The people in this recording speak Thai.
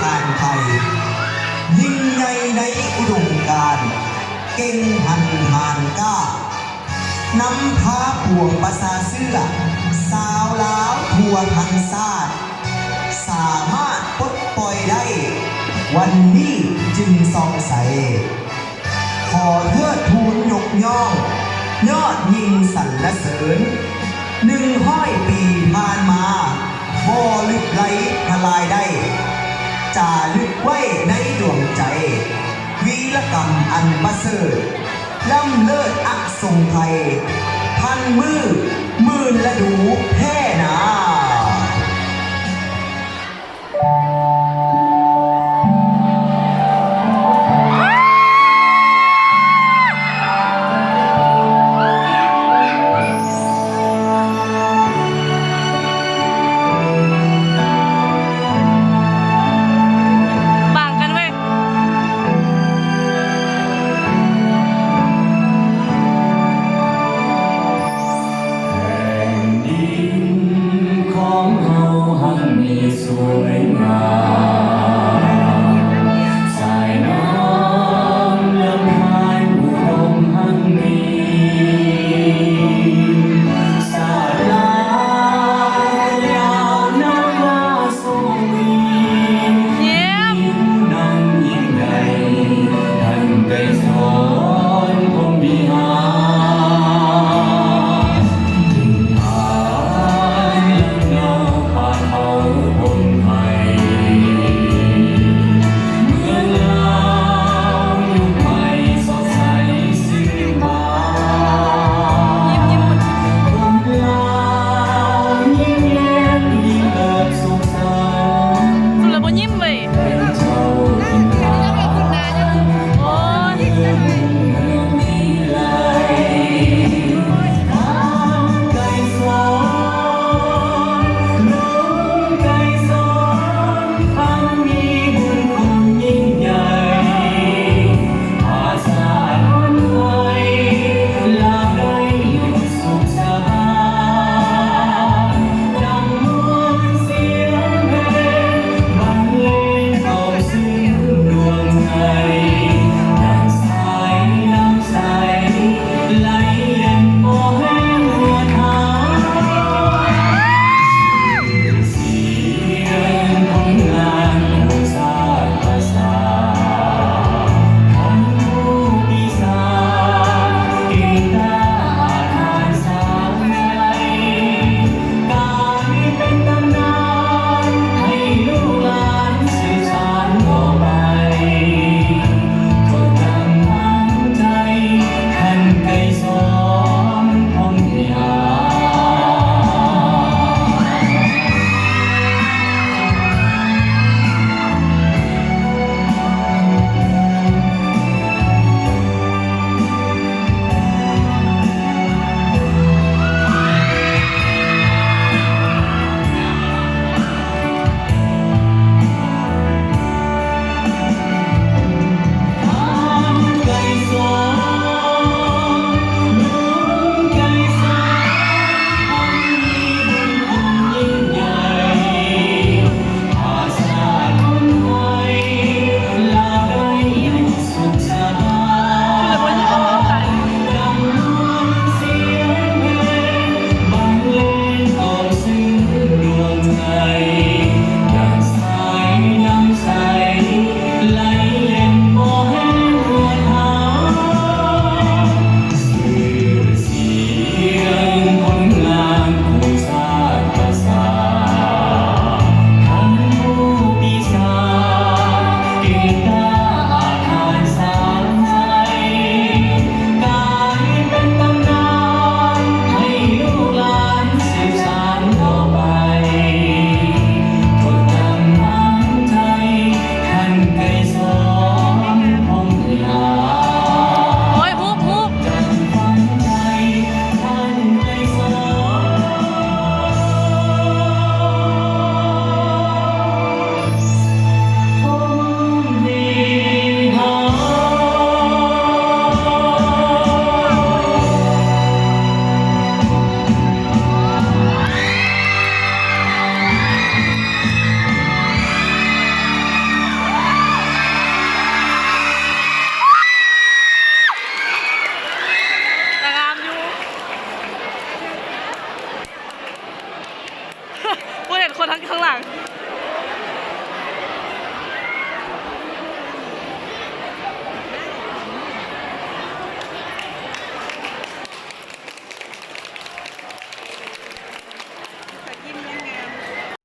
ทานไทยยิ่งใหญ่ในอุดมการณ์เก่งหันหานกล้านำพาปวงประสาเสื้อสาวลาวทั่วทั้งชาติสามารถปลดปล่อยได้วันนี้จึงส่องใสขอเทิดทูนยกย่องยอดยิ่งสรรเสริญ100 ปีผ่านมาบ่ลึกไหลทลายได้จารึกไว้ในดวงใจวีรกรรมอันประเสริฐล้ำเลิศอักทรงไทยพันมือหมื่นและดูแท่นา